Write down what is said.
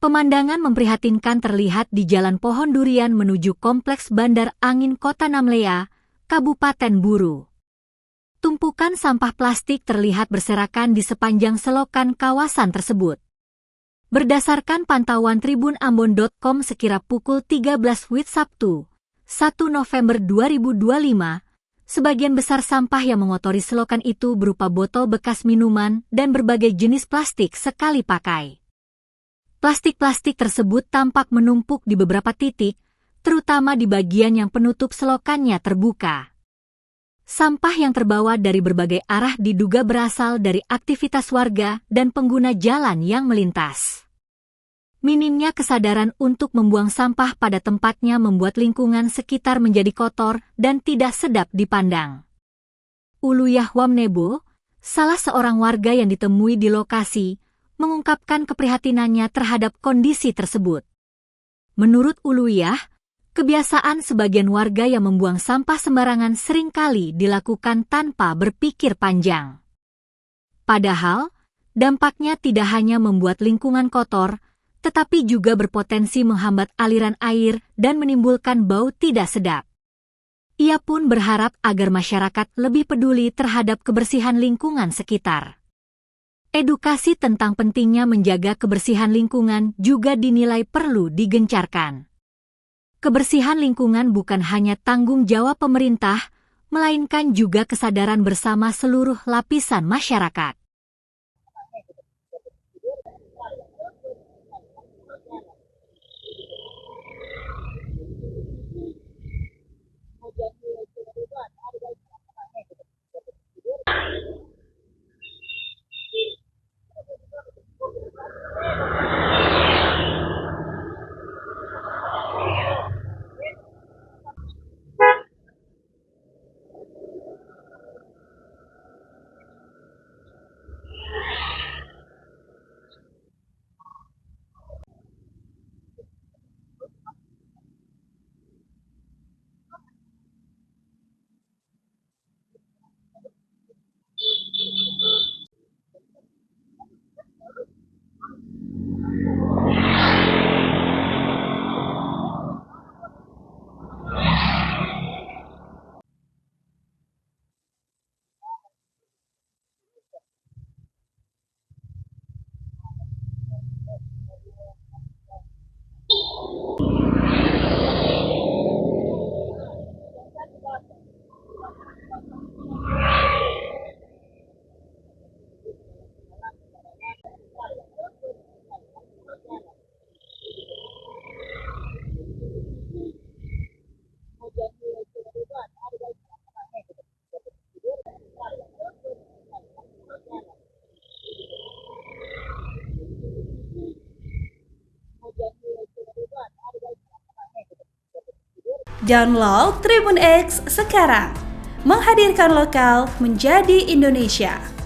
Pemandangan memprihatinkan terlihat di Jalan Pohon Durian menuju Kompleks Bandar Angin Kota Namlea, Kabupaten Buru. Tumpukan sampah plastik terlihat berserakan di sepanjang selokan kawasan tersebut. Berdasarkan pantauan tribunambon.com sekira pukul 13 WIB Sabtu, 1 November 2025, sebagian besar sampah yang mengotori selokan itu berupa botol bekas minuman dan berbagai jenis plastik sekali pakai. Plastik-plastik tersebut tampak menumpuk di beberapa titik, terutama di bagian yang penutup selokannya terbuka. Sampah yang terbawa dari berbagai arah diduga berasal dari aktivitas warga dan pengguna jalan yang melintas. Minimnya kesadaran untuk membuang sampah pada tempatnya membuat lingkungan sekitar menjadi kotor dan tidak sedap dipandang. Uluyah Wamnebo, salah seorang warga yang ditemui di lokasi, mengungkapkan keprihatinannya terhadap kondisi tersebut. Menurut Uluyah, kebiasaan sebagian warga yang membuang sampah sembarangan seringkali dilakukan tanpa berpikir panjang. Padahal, dampaknya tidak hanya membuat lingkungan kotor, tetapi juga berpotensi menghambat aliran air dan menimbulkan bau tidak sedap. Ia pun berharap agar masyarakat lebih peduli terhadap kebersihan lingkungan sekitar. Edukasi tentang pentingnya menjaga kebersihan lingkungan juga dinilai perlu digencarkan. Kebersihan lingkungan bukan hanya tanggung jawab pemerintah, melainkan juga kesadaran bersama seluruh lapisan masyarakat. Download Tribun X sekarang, menghadirkan lokal menjadi Indonesia.